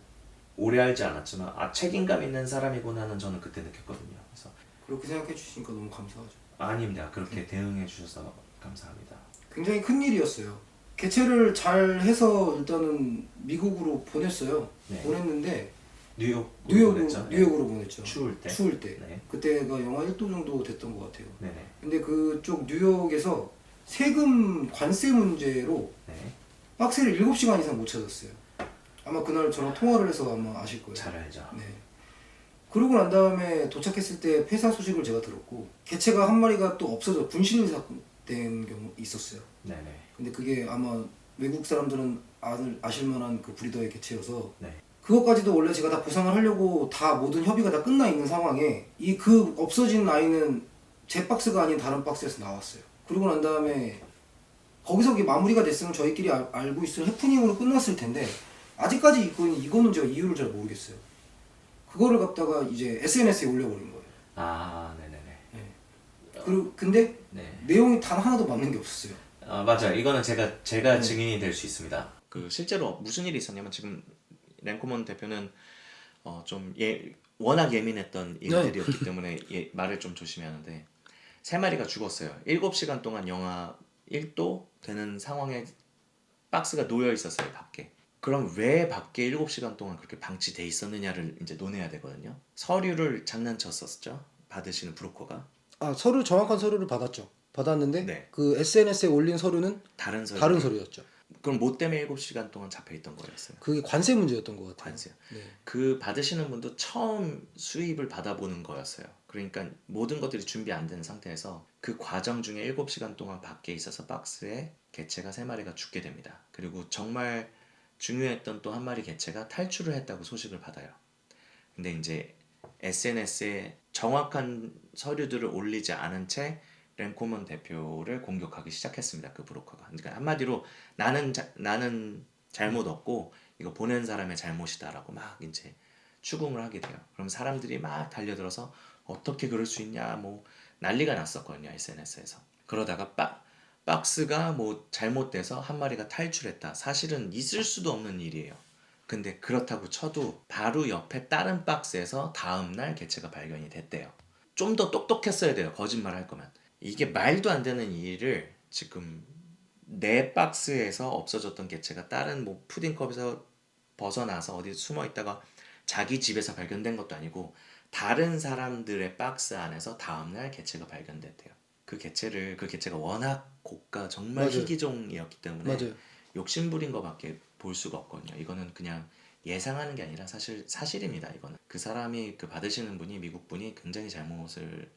오래 알지 않았지만 책임감 있는 사람이구나는 저는 그때 느꼈거든요. 그래서 그렇게 생각해 주시니까 너무 감사하죠. 아닙니다. 그렇게 대응해 주셔서 감사합니다. 굉장히 큰 일이었어요. 개체를 잘 해서 일단은 미국으로 보냈어요. 네. 보냈는데 뉴욕으로 뉴욕으로 보냈죠. 추울 때. 추울 때. 네. 그때가 영하 1도 정도 됐던 것 같아요. 네네. 근데 그쪽 뉴욕에서 세금 관세 문제로 네. 박스를 7시간 이상 못 찾았어요. 아마 그날 저랑 통화를 해서 아마 아실 거예요. 잘 알죠. 네. 그러고 난 다음에 도착했을 때 폐사 소식을 제가 들었고 개체가 한 마리가 또 없어져 분실된 경우 있었어요. 네네. 근데 그게 아마 외국 사람들은 아실 만한 그 브리더의 개체여서 네. 그것까지도 원래 제가 다 보상을 하려고 다 모든 협의가 다 끝나 있는 상황에 이 그 없어진 아이는 제 박스가 아닌 다른 박스에서 나왔어요. 그러고 난 다음에 거기서 그게 마무리가 됐으면 저희끼리 알고 있을 해프닝으로 끝났을 텐데 아직까지 이거는 제가 이유를 잘 모르겠어요. 그거를 갖다가 이제 SNS에 올려버린 거예요. 네네네. 그리고 근데 네. 내용이 단 하나도 맞는 게 없었어요. 맞아요. 이거는 제가 증인이 될 수 있습니다. 그 실제로 무슨 일이 있었냐면 지금 랭코몬 대표는 워낙 예민했던 일들이었기 때문에 말을 좀 조심하는데 3마리가 죽었어요. 7시간 동안 영하 1도 되는 상황에 박스가 놓여 있었어요, 밖에. 그럼 왜 밖에 7시간 동안 그렇게 방치돼 있었느냐를 이제 논해야 되거든요. 서류를 장난쳤었죠. 받으시는 브로커가. 정확한 서류를 받았죠. 받았는데 네. 그 SNS에 올린 서류는 다른 서류였죠. 그럼 뭐 때문에 7시간 동안 잡혀 있던 거였어요? 그게 관세 문제였던 것 같아요. 관세요. 네. 그 받으시는 분도 처음 수입을 받아보는 거였어요. 그러니까 모든 것들이 준비 안 된 상태에서 그 과정 중에 7시간 동안 밖에 있어서 박스에 개체가 3마리가 죽게 됩니다. 그리고 정말 중요했던 또 한 마리 개체가 탈출을 했다고 소식을 받아요. 근데 이제 SNS에 정확한 서류들을 올리지 않은 채 랭코몬 대표를 공격하기 시작했습니다. 그 브로커가. 그러니까 한마디로 나는 잘못 없고 이거 보낸 사람의 잘못이다라고 막 이제 추궁을 하게 돼요. 그럼 사람들이 막 달려들어서 어떻게 그럴 수 있냐 뭐 난리가 났었거든요. SNS에서. 그러다가 박스가 뭐 잘못돼서 한 마리가 탈출했다. 사실은 있을 수도 없는 일이에요. 근데 그렇다고 쳐도 바로 옆에 다른 박스에서 다음날 개체가 발견이 됐대요. 좀 더 똑똑했어야 돼요. 거짓말 할 거면. 이게 말도 안 되는 일을 지금 내 박스에서 없어졌던 개체가 다른 뭐 푸딩컵에서 벗어나서 어디 숨어 있다가 자기 집에서 발견된 것도 아니고 다른 사람들의 박스 안에서 다음날 개체가 발견됐대요. 그 개체가 워낙 고가 정말 맞아요. 희귀종이었기 때문에 맞아요. 욕심부린 거밖에 볼 수가 없거든요. 이거는 그냥 예상하는 게 아니라 사실입니다. 이거는 그 사람이 그 받으시는 분이 미국 분이 굉장히 잘못을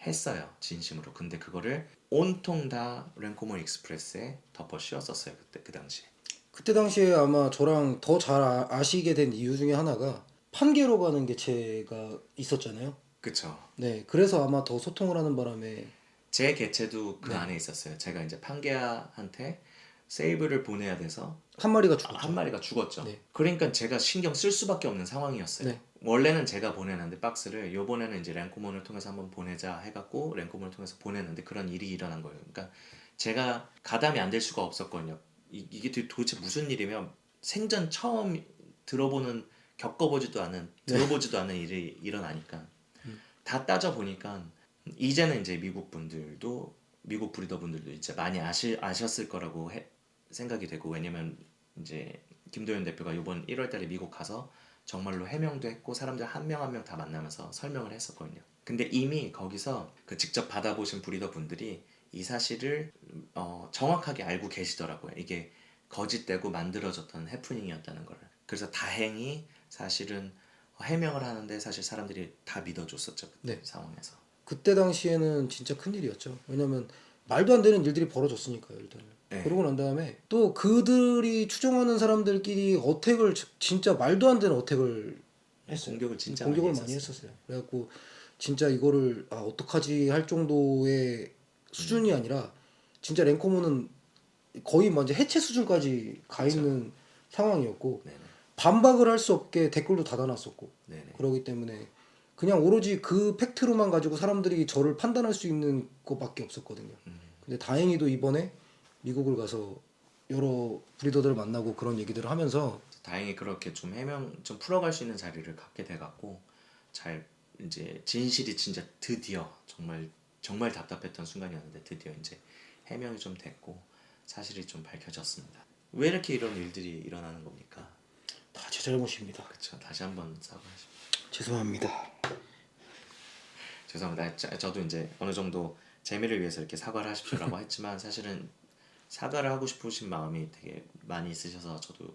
했어요. 진심으로. 근데 그거를 온통 다 랭코모 익스프레스에 덮어 씌웠었어요. 그때 그 당시에. 그때 당시에 아마 저랑 더 잘 아시게 된 이유 중에 하나가 판계로 가는 개체가 있었잖아요. 그쵸. 네, 그래서 아마 더 소통을 하는 바람에 제 개체도 그 네. 안에 있었어요. 제가 이제 판게아한테 세이브를 보내야 돼서 한 마리가 한 죽었죠. 마리가 죽었죠. 네. 그러니까 제가 신경 쓸 수밖에 없는 상황이었어요. 네. 원래는 제가 보내는데 박스를 요번에는 이제 랭코몬을 통해서 한번 보내자 해갖고 랭코몬을 통해서 보냈는데 그런 일이 일어난 거예요. 그러니까 제가 가담이 안 될 수가 없었거든요. 이게 도대체 무슨 일이면 생전 처음 들어보는 겪어보지도 않은 들어보지도 않은 일이 일어나니까 다 따져 보니까 이제는 이제 미국 분들도 미국 브리더 분들도 이제 많이 아셨을 거라고 생각이 되고 왜냐면 이제 김도현 대표가 이번 1월달에 미국 가서 정말로 해명도 했고 사람들 한 명 한 명 다 만나면서 설명을 했었거든요. 근데 이미 거기서 그 직접 받아보신 브리더 분들이 이 사실을 정확하게 알고 계시더라고요. 이게 거짓되고 만들어졌던 해프닝이었다는 거를. 그래서 다행히 사실은 해명을 하는데 사실 사람들이 다 믿어줬었죠. 그때 네. 상황에서. 그때 당시에는 진짜 큰일이었죠. 왜냐면 말도 안 되는 일들이 벌어졌으니까요, 일단. 네. 그러고 난 다음에 또 그들이 추종하는 사람들끼리 어택을 진짜 말도 안 되는 어택을 했어요. 공격을 진짜 공격을 많이 많이 했었어요. 했었어요. 그래갖고 진짜 이거를 어떡하지 할 정도의 수준이 아니라 진짜 랭코모는 거의 먼저 해체 수준까지 가 그쵸. 있는 상황이었고 네네. 반박을 할 수 없게 댓글도 닫아놨었고 네네. 그러기 때문에 그냥 오로지 그 팩트로만 가지고 사람들이 저를 판단할 수 있는 것밖에 없었거든요. 근데 다행히도 이번에 미국을 가서 여러 브리더들을 만나고 그런 얘기들을 하면서 다행히 그렇게 좀 좀 풀어갈 수 있는 자리를 갖게 돼갖고 잘 이제 진실이 진짜 드디어 정말 답답했던 순간이었는데 드디어 이제 해명이 좀 됐고 사실이 좀 밝혀졌습니다. 왜 이렇게 이런 일들이 일어나는 겁니까? 다 제 잘못입니다. 그쵸. 다시 한번 사과하십시오. 죄송합니다. 죄송합니다. 저도 이제 어느 정도 재미를 위해서 이렇게 사과를 하십시오라고 했지만 사실은 사과를 하고 싶으신 마음이 되게 많이 있으셔서 저도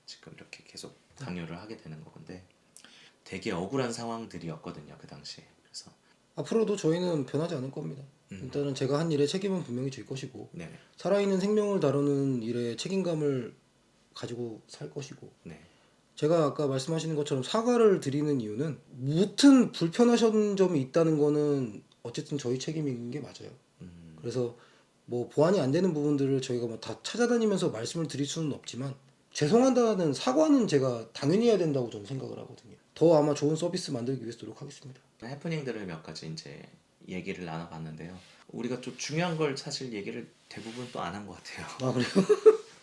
지금 이렇게 계속 강요를 하게 되는 건데 되게 억울한 상황들이었거든요 그 당시에. 그래서 앞으로도 저희는 변하지 않을 겁니다. 일단은 제가 한 일에 책임은 분명히 질 것이고 네, 살아있는 생명을 다루는 일에 책임감을 가지고 살 것이고 네, 제가 아까 말씀하시는 것처럼 사과를 드리는 이유는 무튼 불편하신 점이 있다는 거는 어쨌든 저희 책임인 게 맞아요. 그래서 뭐 보완이 안 되는 부분들을 저희가 뭐 다 찾아다니면서 말씀을 드릴 수는 없지만 죄송하다는 사과는 제가 당연히 해야 된다고 저는 생각을 하거든요. 더 아마 좋은 서비스 만들기 위해서 노력하겠습니다. 해프닝들을 몇 가지 이제 얘기를 나눠봤는데요. 우리가 좀 중요한 걸 사실 얘기를 대부분 또 안 한 것 같아요. 아 그래요?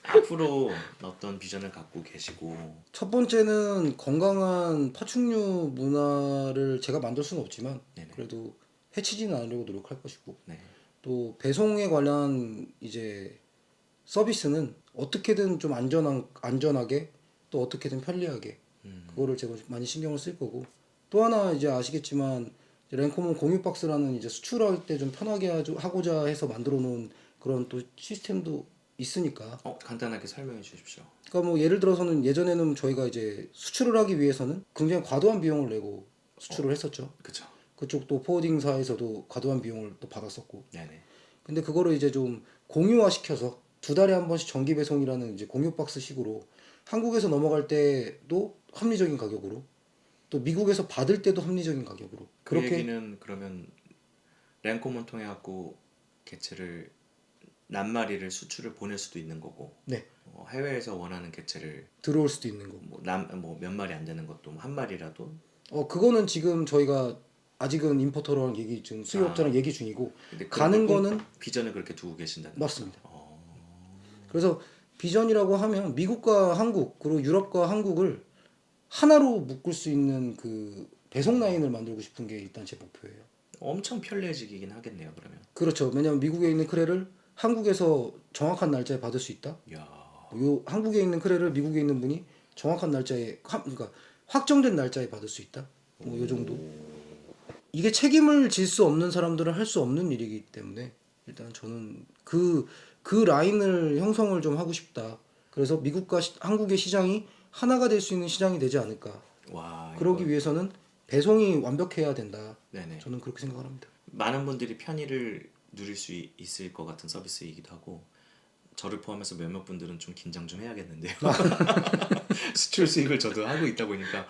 앞으로 어떤 비전을 갖고 계시고 첫 번째는 건강한 파충류 문화를 제가 만들 수는 없지만 네네. 그래도 해치지는 않으려고 노력할 것이고 네, 또 배송에 관한 이제 서비스는 어떻게든 좀 안전하게 또 어떻게든 편리하게 그거를 제가 많이 신경을 쓸 거고 또 하나 이제 아시겠지만 이제 랭코몬 공유 박스라는 이제 수출할 때 좀 편하게 하고자 해서 만들어 놓은 그런 또 시스템도 있으니까 간단하게 설명해 주십시오. 그러니까 뭐 예를 들어서는 예전에는 저희가 이제 수출을 하기 위해서는 굉장히 과도한 비용을 내고 수출을 했었죠. 그쵸. 그쪽 또 포워딩사에서도 과도한 비용을 또 받았었고 네네. 근데 그거를 이제 좀 공유화 시켜서 두 달에 한 번씩 정기 배송이라는 이제 공유 박스식으로 한국에서 넘어갈 때도 합리적인 가격으로 또 미국에서 받을 때도 합리적인 가격으로 그 그렇게 얘기는 그러면 랭코몬 통해 갖고 개체를 낱마리를 수출을 보낼 수도 있는 거고 네 해외에서 원하는 개체를 들어올 수도 있는 거. 몇 마리 안 되는 것도 한 마리라도 그거는 지금 저희가 아직은 임포터랑 얘기 중 수요업자랑 얘기 중이고 근데 가는 거는 비전을 그렇게 두고 계신다는 맞습니다. 거죠. 그래서 비전이라고 하면 미국과 한국 그리고 유럽과 한국을 하나로 묶을 수 있는 그 배송 라인을 만들고 싶은 게 일단 제 목표예요. 엄청 편리해지긴 하겠네요. 그러면 그렇죠. 왜냐하면 미국에 있는 크레를 한국에서 정확한 날짜에 받을 수 있다. 야. 요 한국에 있는 크레를 미국에 있는 분이 정확한 날짜에 그러니까 확정된 날짜에 받을 수 있다. 뭐 요 정도. 이게 책임을 질 수 없는 사람들은 할 수 없는 일이기 때문에 일단 저는 그 라인을 형성을 좀 하고 싶다. 그래서 미국과 한국의 시장이 하나가 될 수 있는 시장이 되지 않을까. 와. 그러기 이거- 위해서는 배송이 완벽해야 된다. 네네. 저는 그렇게 생각을 합니다. 많은 분들이 편의를 누릴 수 있을 것 같은 서비스이기도 하고 저를 포함해서 몇몇 분들은 좀 긴장 좀 해야겠는데요. 수출 수입을 저도 하고 있다 보니까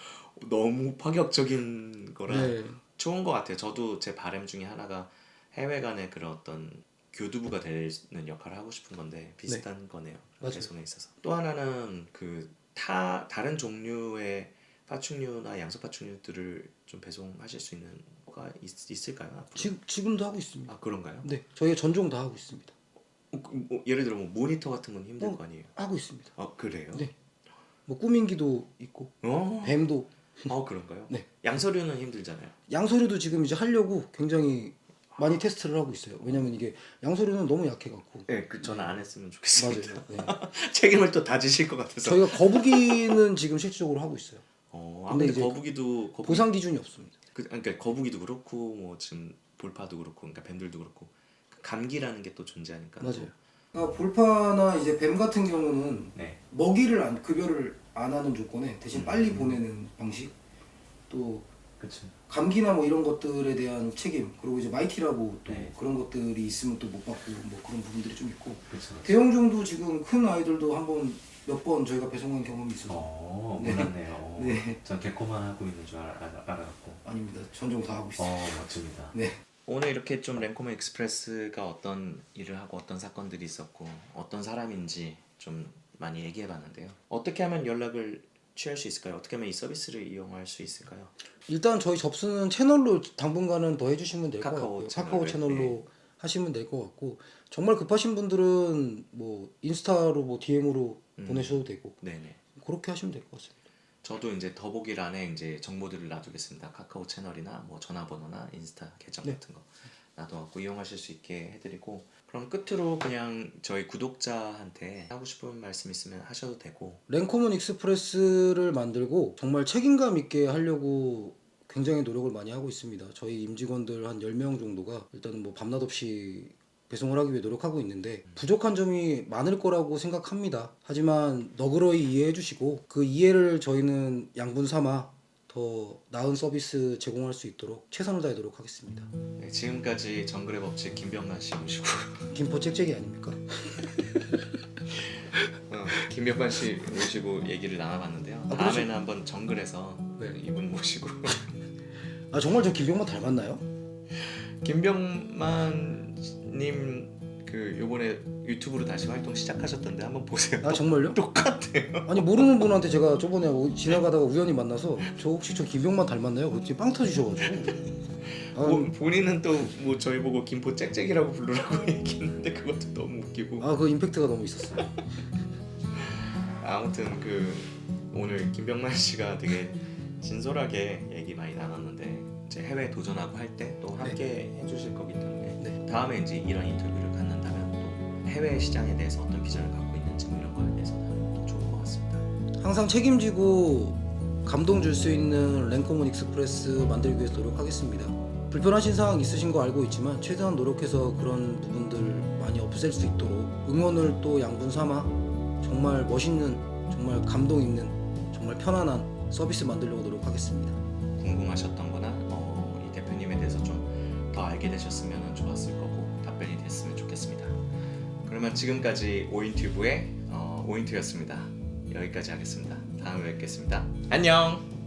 너무 파격적인 거라 네. 좋은 것 같아요. 저도 제 바람 중에 하나가 해외 간의 그런 어떤 교두부가 되는 역할을 하고 싶은 건데 비슷한 거네요. 맞아요. 배송에 있어서. 또 하나는 그 다른 종류의 파충류나 양서 파충류들을 좀 배송하실 수 있는 거가 있을까요? 앞으로? 지금도 하고 있습니다. 아 그런가요? 네, 저희가 전종 다 하고 있습니다. 예를 들어 뭐 모니터 같은 건 힘들 거 아니에요? 하고 있습니다. 아 그래요? 네. 뭐 꾸민기도 있고 뱀도 그런가요? 네. 양서류는 힘들잖아요. 양서류도 지금 이제 하려고 굉장히 많이 테스트를 하고 있어요. 왜냐면 이게 양서류는 너무 약해갖고. 네, 그 저는 안 했으면 좋겠습니다. 맞아요. 네. 책임을 또 다지실 것 같아서. 저희가 거북이는 지금 실질적으로 하고 있어요. 근데 근데 이제 거북이도 보상 기준이 없습니다. 그러니까 거북이도 그렇고 뭐 지금 볼파도 그렇고 그러니까 뱀들도 그렇고 감기라는 게 또 존재하니까. 맞아요. 그러니까 볼파나 이제 뱀 같은 경우는 네. 먹이를 급여를 안 하는 조건에 대신 빨리 보내는 방식, 또 그렇죠. 감기나 뭐 이런 것들에 대한 책임, 그리고 이제 마이티라고 또 네. 그런 것들이 있으면 또 못 받고 뭐 그런 부분들이 좀 있고. 그렇죠. 대형종도 지금 큰 아이들도 한번 몇 번 저희가 배송한 경험이 있어서. 네. 몰랐네요. 네. 전 개코만 하고 있는 줄 알았고. 아닙니다. 전종 다 하고 있어요. 멋집니다. 네. 오늘 이렇게 좀 랭코맨 익스프레스가 어떤 일을 하고 어떤 사건들이 있었고 어떤 사람인지 좀 많이 얘기해봤는데요. 어떻게 하면 연락을 취할 수 있을까요? 어떻게 하면 이 서비스를 이용할 수 있을까요? 일단 저희 접수는 채널로 당분간은 더 해주시면 될 것 카카오 같고요. 채널로, 카카오 채널로 네. 하시면 될 것 같고, 정말 급하신 분들은 뭐 인스타로 뭐 DM으로 보내셔도 되고 네네. 그렇게 하시면 될 것 같습니다. 저도 이제 더보기란에 이제 정보들을 놔두겠습니다. 카카오 채널이나 뭐 전화번호나 인스타 계정 네. 같은 거 놔둬갖고 이용하실 수 있게 해드리고, 그럼 끝으로 그냥 저희 구독자한테 하고 싶은 말씀 있으면 하셔도 되고. 랭코먼 익스프레스를 만들고 정말 책임감 있게 하려고 굉장히 노력을 많이 하고 있습니다. 저희 임직원들 한 10명 정도가 일단은 뭐 밤낮 없이 배송을 하기 위해 노력하고 있는데 부족한 점이 많을 거라고 생각합니다. 하지만 너그러이 이해해 주시고 그 이해를 저희는 양분 삼아 더 나은 서비스 제공할 수 있도록 최선을 다해 노력하겠습니다. 네, 지금까지 정글의 법칙 김병만 씨 모시고 김포 짹짹이 아닙니까? 김병만 씨 모시고 얘기를 나눠봤는데요. 다음에는 한번 정글에서 네. 이분 모시고 아 정말 저 김병만 닮았나요? 김병만님 그 요번에 유튜브로 다시 활동 시작하셨던데 한번 보세요. 아 정말요? 똑같아요. 아니 모르는 분한테 제가 저번에 지나가다가 우연히 만나서 저 혹시 저 김병만 닮았나요? 그랬더니 빵 터지셔가지고 본인은 또 뭐 저희 보고 김포 짹짹이라고 부르라고 얘기했는데 그것도 너무 웃기고. 그 임팩트가 너무 있었어요. 아무튼 그 오늘 김병만 씨가 되게 진솔하게 얘기 많이 나눴는데 이제 해외 도전하고 할 때 또 함께 해주실 거기 때문에 네. 다음에 이제 이런 인터뷰를 갖는다면 또 해외 시장에 대해서 어떤 비전을 갖고 있는지 뭐 이런 거에 대해서는 더 좋을 것 같습니다. 항상 책임지고 감동 줄 수 있는 랭코먼 익스프레스 만들기 위해서 노력하겠습니다. 불편하신 상황 있으신 거 알고 있지만 최대한 노력해서 그런 부분들 많이 없앨 수 있도록 응원을 또 양분 삼아 정말 멋있는, 정말 감동 있는, 정말 편안한 서비스 만들려고 노력하겠습니다. 궁금하셨던 거나 이 대표님에 대해서 좀 더 알게 되셨으면 좋았을 거고 답변이 됐으면 좋겠습니다. 그러면 지금까지 오인튜브의 오인투였습니다. 여기까지 하겠습니다. 다음에 뵙겠습니다. 안녕.